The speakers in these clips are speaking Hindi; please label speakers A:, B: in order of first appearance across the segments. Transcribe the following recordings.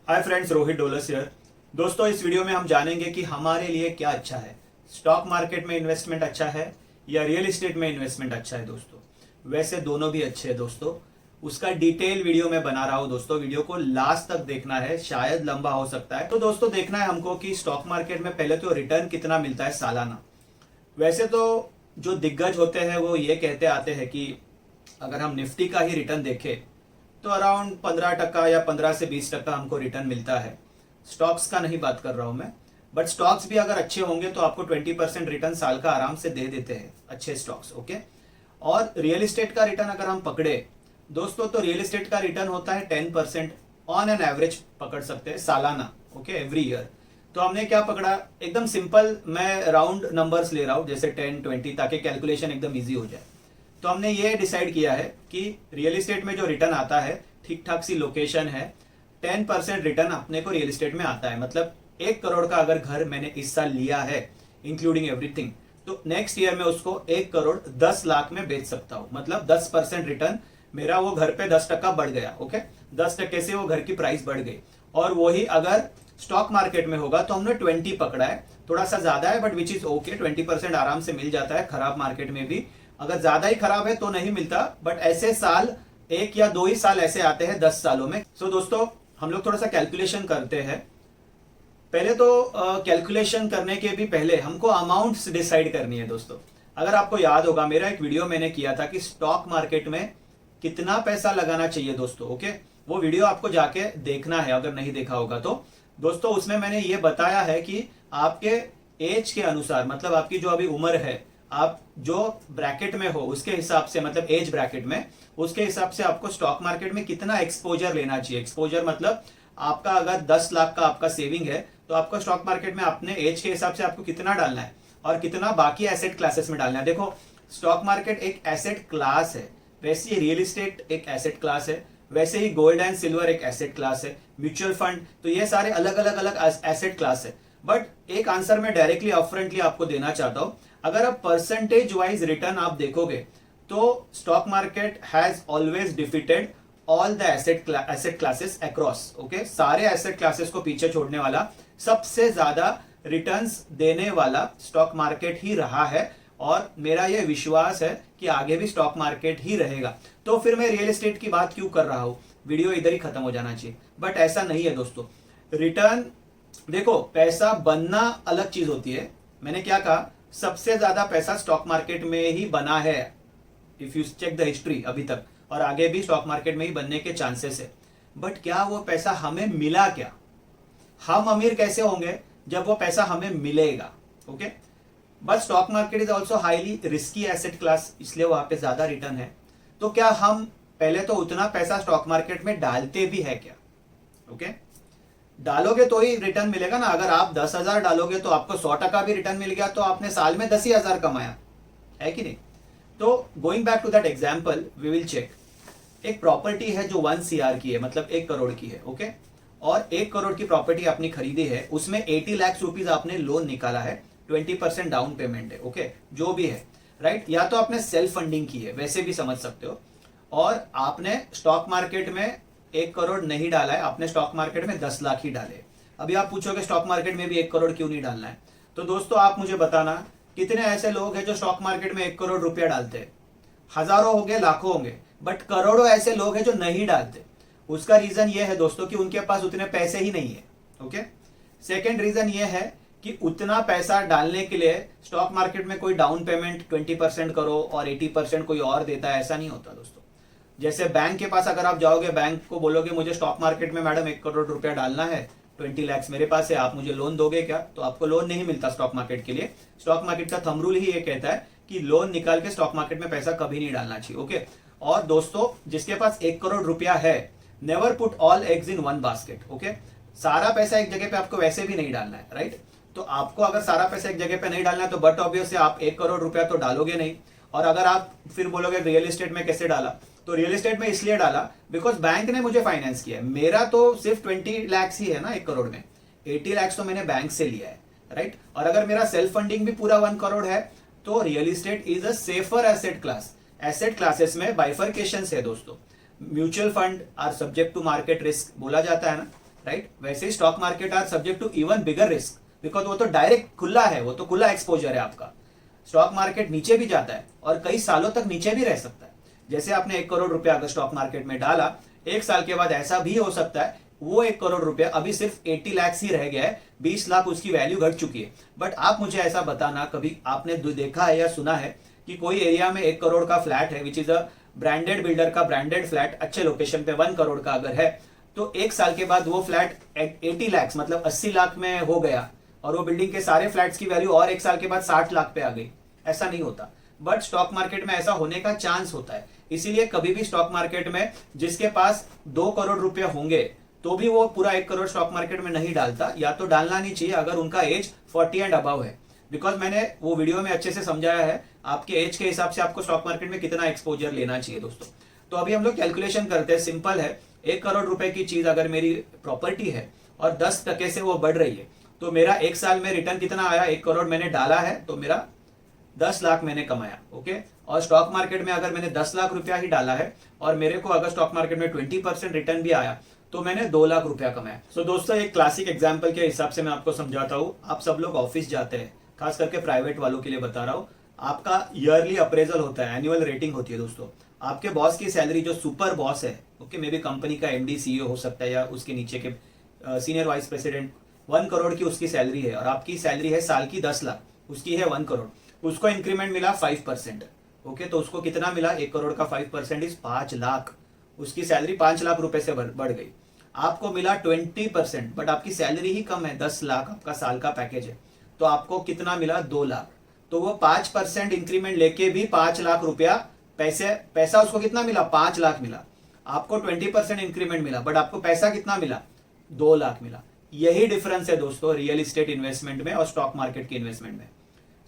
A: Hi friends, Rohit डोलस here. दोस्तों, इस वीडियो में हम जानेंगे कि हमारे लिए क्या अच्छा है। स्टॉक मार्केट में इन्वेस्टमेंट अच्छा है या रियल एस्टेट में इन्वेस्टमेंट अच्छा है। दोस्तों, वैसे दोनों भी अच्छे हैं। दोस्तों, उसका डिटेल वीडियो मैं बना रहा हूं। दोस्तों, वीडियो को लास्ट तक देखना है, शायद लंबा हो सकता है। तो दोस्तों, देखना है हमको कि स्टॉक मार्केट में पहले तो रिटर्न कितना मिलता है सालाना। वैसे तो जो दिग्गज होते हैं वो ये कहते आते हैं कि अगर हम निफ्टी का ही रिटर्न देखें तो अराउंड 15% या 15 से 20% हमको रिटर्न मिलता है। स्टॉक्स का नहीं बात कर रहा हूं मैं, बट स्टॉक्स भी अगर अच्छे होंगे तो आपको 20% रिटर्न साल का आराम से दे देते हैं अच्छे स्टॉक्स। ओके, और रियल एस्टेट का रिटर्न अगर हम पकड़े दोस्तों, तो रियल एस्टेट का रिटर्न होता है 10% ऑन एन एवरेज पकड़ सकते हैं सालाना। Okay, every year. तो हमने क्या पकड़ा, एकदम सिंपल, मैं राउंड नंबर्स ले रहा हूं, जैसे 10, 20, ताकि कैलकुलेशन एकदम ईजी हो जाए। तो हमने ये डिसाइड किया है कि रियल एस्टेट में जो रिटर्न आता है, ठीक ठाक सी लोकेशन है, 10% रिटर्न अपने को रियल एस्टेट में आता है। मतलब 1 करोड़ का अगर घर मैंने इस साल लिया है इंक्लूडिंग एवरीथिंग, तो नेक्स्ट ईयर में उसको 1 करोड़ 10 लाख में बेच सकता हूं। मतलब 10% रिटर्न मेरा, वो घर पे 10% बढ़ गया। ओके, 10% से वो घर की प्राइस बढ़ गई। और वही अगर स्टॉक मार्केट में होगा तो हमने 20 पकड़ा है, थोड़ा सा ज्यादा है बट विच इज ओके। 20% आराम से मिल जाता है खराब मार्केट में भी। अगर ज्यादा ही खराब है तो नहीं मिलता, बट ऐसे साल 1 या 2 ही साल ऐसे आते हैं 10 सालों में। सो दोस्तों, हम लोग थोड़ा सा कैलकुलेशन करते हैं। पहले तो कैलकुलेशन करने के भी पहले हमको अमाउंट्स डिसाइड करनी है। दोस्तों, अगर आपको याद होगा, मेरा एक वीडियो मैंने किया था कि स्टॉक मार्केट में कितना पैसा लगाना चाहिए। दोस्तों, ओके, वो वीडियो आपको जाके देखना है अगर नहीं देखा होगा तो। दोस्तों, उसमें मैंने ये बताया है कि आपके एज के अनुसार, मतलब आपकी जो अभी उम्र है, आप जो ब्रैकेट में हो उसके हिसाब से, मतलब एज ब्रैकेट में, उसके हिसाब से आपको स्टॉक मार्केट में कितना एक्सपोजर लेना चाहिए। एक्सपोजर मतलब आपका अगर 10 लाख का आपका सेविंग है तो आपको स्टॉक मार्केट में अपने एज के हिसाब से आपको कितना डालना है और कितना बाकी एसेट क्लासेस में डालना है। देखो, स्टॉक मार्केट एक एसेट क्लास है, वैसे ही रियल एस्टेट एक एसेट क्लास है, वैसे ही गोल्ड एंड सिल्वर एक एसेट क्लास है, म्यूचुअल फंड, तो ये सारे अलग अलग एसेट क्लास है। बट एक आंसर मैं डायरेक्टली अपफ्रंटली आपको देना चाहता हूं। अगर आप परसेंटेज वाइज रिटर्न आप देखोगे तो stock market has always defeated all the asset classes across. Okay, सारे एसेट क्लासेस को पीछे छोड़ने वाला, सबसे ज्यादा रिटर्न्स देने वाला स्टॉक मार्केट ही रहा है। और मेरा यह विश्वास है कि आगे भी स्टॉक मार्केट ही रहेगा। तो फिर मैं रियल एस्टेट की बात क्यों कर रहा हूं, वीडियो इधर ही खत्म हो जाना चाहिए। बट ऐसा नहीं है दोस्तों। रिटर्न देखो, पैसा बनना अलग चीज होती है। मैंने क्या कहा, सबसे ज्यादा पैसा स्टॉक मार्केट में ही बना है। If you check the history अभी तक, और आगे भी स्टॉक मार्केट में ही बनने के चांसेस है। बट क्या वो पैसा हमें मिला? क्या हम अमीर कैसे होंगे जब वो पैसा हमें मिलेगा? Okay, but stock market is also highly risky asset class, इसलिए वहां पे ज्यादा रिटर्न है। तो क्या हम पहले तो उतना पैसा स्टॉक मार्केट में डालते भी है क्या? ओके, डालोगे तो ही रिटर्न मिलेगा ना। अगर आप 10,000 डालोगे तो आपको 100% भी रिटर्न मिल गया, तो आपने साल में 10,000 कमाया, है कि नहीं? तो going back to that example, we will check. एक प्रॉपर्टी है जो 1 CR की है, मतलब 1 करोड़ की है। ओके, और 1 करोड़ की प्रॉपर्टी आपने खरीदी है, उसमें 80 लाख रुपीज आपने लोन निकाला है, 20% डाउन पेमेंट है। ओके, जो भी है, राइट, या तो आपने सेल्फ फंडिंग की है, वैसे भी समझ सकते हो। और आपने स्टॉक मार्केट में 1 करोड़ नहीं डाला है, आपने स्टॉक मार्केट में 10 लाख ही डाले। अभी आप पूछोगे स्टॉक मार्केट में भी 1 करोड़ क्यों नहीं डालना है? तो दोस्तों, आप मुझे बताना, कितने ऐसे लोग हैं जो स्टॉक मार्केट में 1 करोड़ रुपया डालते हैं? हजारों होंगे, लाखों होंगे, बट करोड़ों ऐसे लोग हैं जो नहीं डालते। उसका रीजन ये है दोस्तों कि उनके पास उतने पैसे ही नहीं है। ओके, सेकेंड रीजन ये है कि उतना पैसा डालने के लिए स्टॉक मार्केट में कोई डाउन पेमेंट 20% करो और 80% कोई और देता है, ऐसा नहीं होता दोस्तों। जैसे बैंक के पास अगर आप जाओगे, बैंक को बोलोगे मुझे स्टॉक मार्केट में मैडम 1 करोड़ रुपया डालना है, 20 लाख मेरे पास है, आप मुझे लोन दोगे क्या? तो आपको लोन नहीं मिलता स्टॉक मार्केट के लिए। स्टॉक मार्केट का थंब रूल ही ये कहता है कि लोन निकाल के स्टॉक मार्केट में पैसा कभी नहीं डालना चाहिए। ओके, और दोस्तों, जिसके पास 1 करोड़ रुपया है, never put all eggs in one basket. Okay, सारा पैसा एक जगह पे आपको वैसे भी नहीं डालना है, राइट? तो आपको अगर सारा पैसा एक जगह पे नहीं डालना है तो बट ऑब्वियसली आप 1 करोड़ रुपया तो डालोगे नहीं। और अगर आप फिर बोलोगे रियल एस्टेट में कैसे डाला, तो रियल एस्टेट में इसलिए डाला बिकॉज बैंक ने मुझे फाइनेंस किया है। मेरा तो सिर्फ 20 लाख ही है ना 1 करोड़ में, 80 लाख तो मैंने बैंक से लिया है, राइट? और अगर मेरा सेल्फ फंडिंग भी पूरा 1 करोड़ है तो real estate is a safer asset class. Asset classes में बाइफर्केशन है दोस्तों। Mutual fund are subject to market risk बोला जाता है ना, राइट। वैसे ही stock market are subject to even bigger risk, because वो तो डायरेक्ट खुला है, वो तो खुला एक्सपोजर है आपका। स्टॉक मार्केट नीचे भी जाता है और कई सालों तक नीचे भी रह सकता है। जैसे आपने 1 करोड़ रुपया अगर स्टॉक मार्केट में डाला, 1 साल के बाद ऐसा भी हो सकता है वो 1 करोड़ रुपया अभी सिर्फ 80 लाख ही रह गया है, 20 लाख उसकी वैल्यू घट चुकी है। बट आप मुझे ऐसा बताना, कभी आपने देखा है या सुना है कि कोई एरिया में 1 करोड़ का फ्लैट है, which is a branded builder का ब्रांडेड फ्लैट, अच्छे लोकेशन पे 1 करोड़ का अगर है, तो 1 साल के बाद वो फ्लैट 80 लाख मतलब 80 लाख में हो गया और वो बिल्डिंग के सारे फ्लैट्स की वैल्यू और 1 साल के बाद 60 लाख पे आ गई। ऐसा नहीं होता, बट स्टॉक मार्केट में ऐसा होने का चांस होता है। इसीलिए कभी भी स्टॉक मार्केट में जिसके पास 2 करोड़ रुपए होंगे तो भी वो पूरा 1 करोड़ स्टॉक मार्केट में नहीं डालता, या तो डालना नहीं चाहिए अगर उनका एज 40 एंड अबव है। बिकॉज मैंने वो वीडियो में अच्छे से समझाया है आपके एज के हिसाब से आपको स्टॉक मार्केट में कितना एक्सपोजर लेना चाहिए दोस्तों। तो अभी हम लोग कैलकुलेशन करते हैं, सिंपल है। 1 करोड़ रुपए की चीज अगर मेरी प्रॉपर्टी है और 10% से वो बढ़ रही है, तो मेरा 1 साल में रिटर्न कितना आया? 1 करोड़ मैंने डाला है तो मेरा 10 लाख मैंने कमाया। ओके, और स्टॉक मार्केट में अगर मैंने 10 लाख रुपया ही डाला है और मेरे को अगर स्टॉक मार्केट में 20% रिटर्न भी आया तो मैंने 2 लाख रुपया कमाया। सो दोस्तों, एक क्लासिक एग्जांपल के हिसाब से मैं आपको समझाता हूँ। आप सब लोग ऑफिस जाते हैं, खास करके प्राइवेट वालों के लिए बता रहा हूँ। आपका ईयरली अप्रेजल होता है, एनुअल रेटिंग होती है दोस्तों। आपके बॉस की सैलरी, जो सुपर बॉस है, ओके, मे बी कंपनी का MD CEO हो सकता है या उसके नीचे के सीनियर वाइस प्रेसिडेंट, 1 करोड़ की उसकी सैलरी है और आपकी सैलरी है साल की 10 लाख, उसकी है 1 करोड़। उसको इंक्रीमेंट मिला 5%। ओके, तो उसको कितना मिला? 1 करोड़ का 5% इज 5 लाख। उसकी सैलरी 5 लाख रुपए से बढ़ गई। आपको मिला 20%, बट आपकी सैलरी ही कम है, 10 लाख आपका साल का पैकेज है, तो आपको कितना मिला? 2 लाख। तो वो 5% इंक्रीमेंट लेके भी 5 लाख रुपया पैसा उसको कितना मिला? 5 लाख मिला। आपको 20% इंक्रीमेंट मिला, बट आपको पैसा कितना मिला? 2 लाख मिला। यही डिफरेंस है दोस्तों रियल एस्टेट इन्वेस्टमेंट में और स्टॉक मार्केट के इन्वेस्टमेंट में।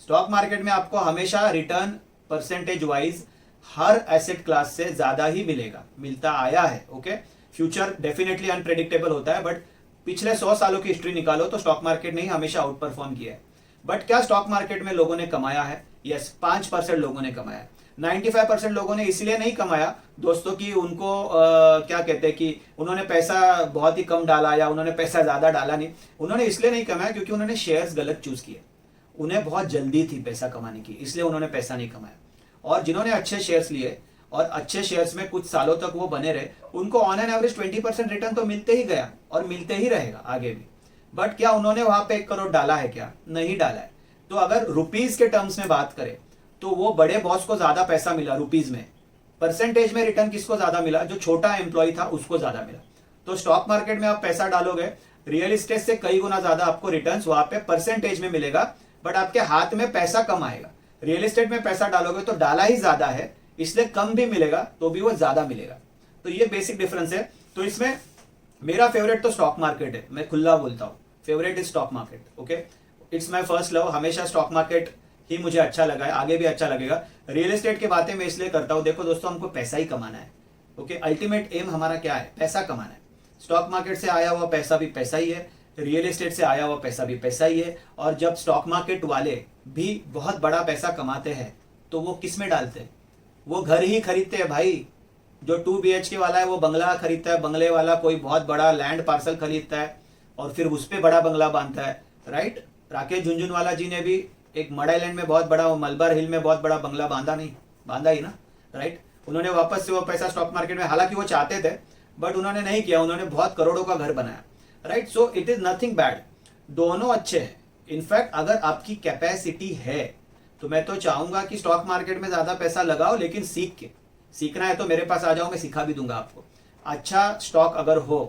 A: स्टॉक मार्केट में आपको हमेशा रिटर्न परसेंटेज वाइज हर एसेट क्लास से ज्यादा ही मिलेगा, मिलता आया है। ओके, फ्यूचर डेफिनेटली अनप्रेडिक्टेबल होता है, बट पिछले 100 सालों की हिस्ट्री निकालो तो स्टॉक मार्केट ने ही हमेशा आउट परफॉर्म किया है। बट क्या स्टॉक मार्केट में लोगों ने कमाया है? यस, 5% लोगों ने कमाया है। 95% लोगों ने इसलिए नहीं कमाया दोस्तों कि उनको क्या कहते हैं कि उन्होंने पैसा बहुत ही कम डाला या उन्होंने पैसा ज्यादा डाला नहीं। उन्होंने इसलिए नहीं कमाया क्योंकि उन्होंने शेयर्स गलत चूज किए। उन्हें बहुत जल्दी थी पैसा कमाने की, इसलिए उन्होंने पैसा नहीं कमाया। और जिन्होंने अच्छे शेयर्स लिए और अच्छे शेयर्स में कुछ सालों तक वो बने रहे, उनको ऑन एन एवरेज 20% रिटर्न तो मिलते ही गया और मिलते ही रहेगा आगे भी। बट क्या उन्होंने वहां पे 1 करोड़ डाला है? क्या नहीं डाला है। तो अगर रुपीज के टर्म्स में बात करें तो वो बड़े बॉस को ज्यादा पैसा मिला रुपीज में। परसेंटेज में रिटर्न किसको ज्यादा मिला? जो छोटा एम्प्लॉय था उसको ज्यादा मिला। तो स्टॉक मार्केट में आप पैसा डालोगे, रियल एस्टेट से कई गुना ज्यादा आपको रिटर्न वहां पे परसेंटेज में मिलेगा, बट आपके हाथ में पैसा कम आएगा। रियल एस्टेट में पैसा डालोगे तो डाला ही ज्यादा है, इसलिए कम भी मिलेगा तो भी वो ज्यादा मिलेगा। तो ये बेसिक डिफरेंस है। तो इसमें मेरा फेवरेट तो स्टॉक मार्केट है, मैं खुला बोलता हूँ, favourite is stock market. Okay, it's my first love. हमेशा स्टॉक मार्केट ही मुझे अच्छा लगा है, आगे भी अच्छा लगेगा। रियल एस्टेट की बातें मैं इसलिए करता हूँ, देखो दोस्तों, हमको पैसा ही कमाना है। ओके, अल्टीमेट एम हमारा क्या है? पैसा कमाना है। स्टॉक मार्केट से आया हुआ पैसा भी पैसा ही है, रियल एस्टेट से आया हुआ पैसा भी पैसा ही है। और जब स्टॉक मार्केट वाले भी बहुत बड़ा पैसा कमाते हैं तो वो किस में डालते हैं? वो घर ही खरीदते हैं भाई। जो 2 BHK वाला है वो बंगला खरीदता है, बंगले वाला कोई बहुत बड़ा लैंड पार्सल खरीदता है और फिर उस पर बड़ा बंगला बांधता है, राइट। राकेश झुनझुनवाला जी ने भी एक मड आइलैंड में बहुत बड़ा, मलबार हिल में बहुत बड़ा बंगला बांधा ही ना, राइट। उन्होंने वापस से वो पैसा स्टॉक मार्केट में, हालांकि वो चाहते थे बट उन्होंने नहीं किया, उन्होंने बहुत करोड़ों का घर बनाया, right. So it is nothing bad, दोनों अच्छे हैं। इनफैक्ट अगर आपकी कैपेसिटी है तो मैं तो चाहूंगा कि स्टॉक मार्केट में ज्यादा पैसा लगाओ, लेकिन सीख के। सीखना है तो मेरे पास आ जाओ, मैं सिखा भी दूंगा आपको। अच्छा स्टॉक अगर हो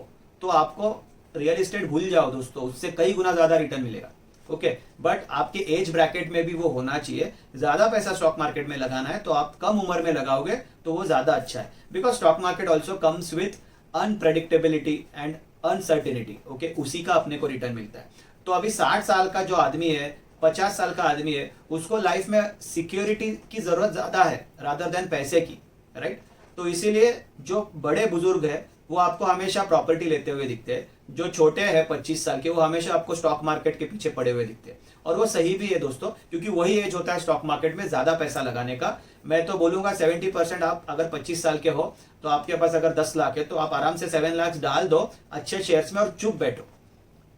A: तो आपको रियल एस्टेट भूल जाओ दोस्तों, उससे कई गुना ज्यादा रिटर्न मिलेगा। ओके, बट आपके एज ब्रैकेट में भी वो होना चाहिए। ज्यादा पैसा स्टॉक मार्केट में लगाना है तो आप कम उम्र में लगाओगे तो वो ज्यादा अच्छा है, because stock market also comes with unpredictability and uncertainty. Okay, उसी का अपने को रिटर्न मिलता है। तो अभी 60 साल का जो आदमी है, 50 साल का आदमी है, उसको लाइफ में सिक्योरिटी की जरूरत ज्यादा है रादर देन पैसे की, राइट। तो इसीलिए जो बड़े बुजुर्ग है वो आपको हमेशा प्रॉपर्टी लेते हुए दिखते हैं। जो छोटे हैं 25 साल के, वो हमेशा आपको स्टॉक मार्केट के पीछे पड़े हुए दिखते हैं। और वो सही भी है दोस्तों, क्योंकि वही एज होता है स्टॉक मार्केट में ज्यादा पैसा लगाने का। मैं तो बोलूंगा 70% आप अगर 25 साल के हो तो आपके पास अगर 10 लाख है तो आप आराम से 7 लाख डाल दो अच्छे शेयर्स में और चुप बैठो।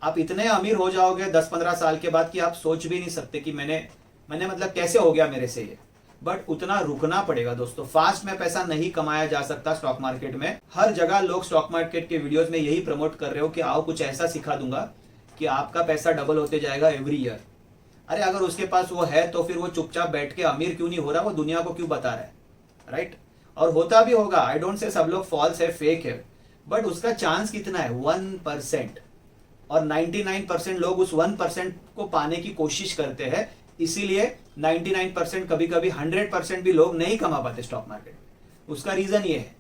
A: आप इतने अमीर हो जाओगे 10-15 साल के बाद कि आप सोच भी नहीं सकते कि मैंने मतलब कैसे हो गया मेरे से ये। बट उतना रुकना पड़ेगा दोस्तों। फास्ट में पैसा नहीं कमाया जा सकता स्टॉक मार्केट में। हर जगह लोग स्टॉक मार्केट के वीडियोस में यही प्रमोट कर रहे हो कि आओ कुछ ऐसा सिखा दूंगा कि आपका पैसा डबल होते जाएगा एवरी ईयर। अरे अगर उसके पास वो है तो फिर वो चुपचाप बैठ के अमीर क्यों नहीं हो रहा, वो दुनिया को क्यों बता रहा है, राइट? और होता भी होगा, आई डोंट से सब लोग फॉल्स है, फेक है, बट उसका चांस कितना है? 1%। और 99% लोग उस 1% को पाने की कोशिश करते हैं। इसीलिए 99% कभी कभी 100% भी लोग नहीं कमा पाते स्टॉक मार्केट में। उसका रीजन ये है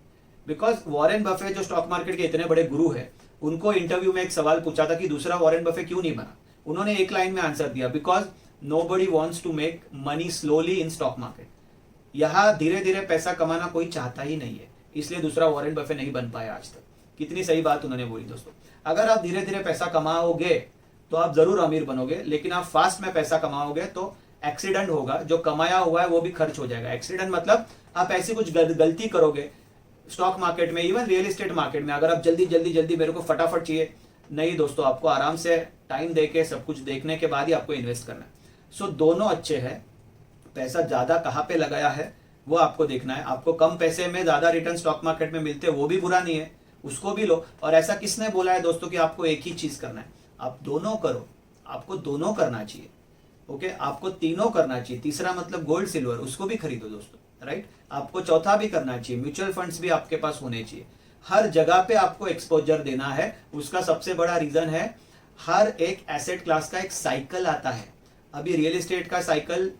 A: बिकॉज वॉरेन बफे जो स्टॉक मार्केट के इतने बड़े गुरु है, उनको इंटरव्यू में एक सवाल पूछा था कि दूसरा वॉरेन बफे क्यों नहीं बना। उन्होंने एक लाइन में आंसर दिया, because nobody wants to make money slowly in stock market. यहाँ धीरे धीरे पैसा कमाना कोई चाहता ही नहीं है, इसलिए दूसरा वॉरेन बफे नहीं बन पाया आज तक। कितनी सही बात उन्होंने बोली दोस्तों। अगर आप धीरे धीरे पैसा कमाओगे तो आप जरूर अमीर बनोगे, लेकिन आप फास्ट में पैसा कमाओगे तो एक्सीडेंट होगा, जो कमाया हुआ है वो भी खर्च हो जाएगा। एक्सीडेंट मतलब आप ऐसी कुछ गलती करोगे स्टॉक मार्केट में, इवन रियल एस्टेट मार्केट में। अगर आप जल्दी मेरे को फटाफट चाहिए, नहीं दोस्तों, आपको आराम से टाइम देके सब कुछ देखने के बाद ही आपको इन्वेस्ट करना है। सो दोनों अच्छे हैं। पैसा ज्यादा कहाँ पे लगाया है वो आपको देखना है। आपको कम पैसे में ज्यादा रिटर्न स्टॉक मार्केट में मिलते हैं, वो भी बुरा नहीं है, उसको भी लो। और ऐसा किसने बोला है दोस्तों कि आपको एक ही चीज करना है? आप दोनों करो, आपको दोनों करना चाहिए। ओके, आपको तीनों करना चाहिए। तीसरा मतलब गोल्ड सिल्वर, उसको भी खरीदो दोस्तों, राइट? आपको चौथा भी करना चाहिए, म्यूचुअल फंड्स भी आपके पास होने चाहिए। हर जगह पे आपको एक्सपोजर देना है। उसका सबसे बड़ा रीजन है हर एक एसेट क्लास का एक साइकिल आता है। अभी रियल एस्टेट का साइकिल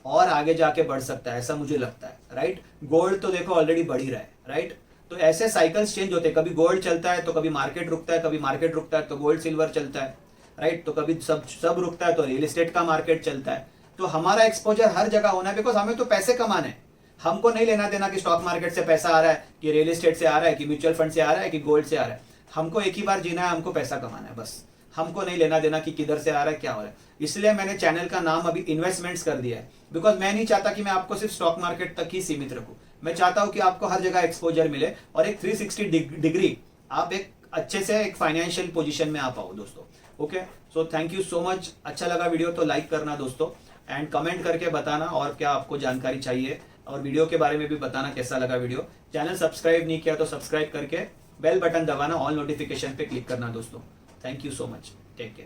A: और आगे जाके बढ़ सकता है, ऐसा मुझे लगता है, राइट? गोल्ड तो देखो ऑलरेडी बढ़ ही रहा है, राइट? तो ऐसे साइकिल्स चेंज होते हैं। कभी गोल्ड चलता है तो कभी मार्केट रुकता है, कभी मार्केट रुकता है तो गोल्ड सिल्वर चलता है, राइट? तो कभी सब रुकता है तो रियल एस्टेट का मार्केट चलता है। तो हमारा एक्सपोजर हर जगह होना है, बिकॉज हमें तो पैसे कमाने हैं। हमको नहीं लेना देना कि स्टॉक मार्केट से पैसा आ रहा है, कि रियल एस्टेट से आ रहा है, कि म्यूचुअल फंड से आ रहा है, कि गोल्ड से आ रहा है। हमको एक ही बार जीना है, हमको पैसा कमाना है, बस। हमको नहीं लेना देना कि किधर से आ रहा है, क्या हो रहा है। इसलिए मैंने चैनल का नाम अभी इन्वेस्टमेंट्स कर दिया है, बिकॉज मैं नहीं चाहता कि मैं आपको सिर्फ स्टॉक मार्केट तक ही सीमित रखूं। मैं चाहता हूं कि आपको हर जगह एक्सपोजर मिले और एक 360 डिग्री आप एक अच्छे से एक फाइनेंशियल पोजीशन में आ पाओ दोस्तों। Okay, so thank you so much. अच्छा लगा वीडियो तो लाइक करना दोस्तों, एंड कमेंट करके बताना और क्या आपको जानकारी चाहिए, और वीडियो के बारे में भी बताना कैसा लगा वीडियो। चैनल सब्सक्राइब नहीं किया तो सब्सक्राइब करके बेल बटन दबाना, ऑल नोटिफिकेशन पे क्लिक करना दोस्तों। Thank you so much, take care.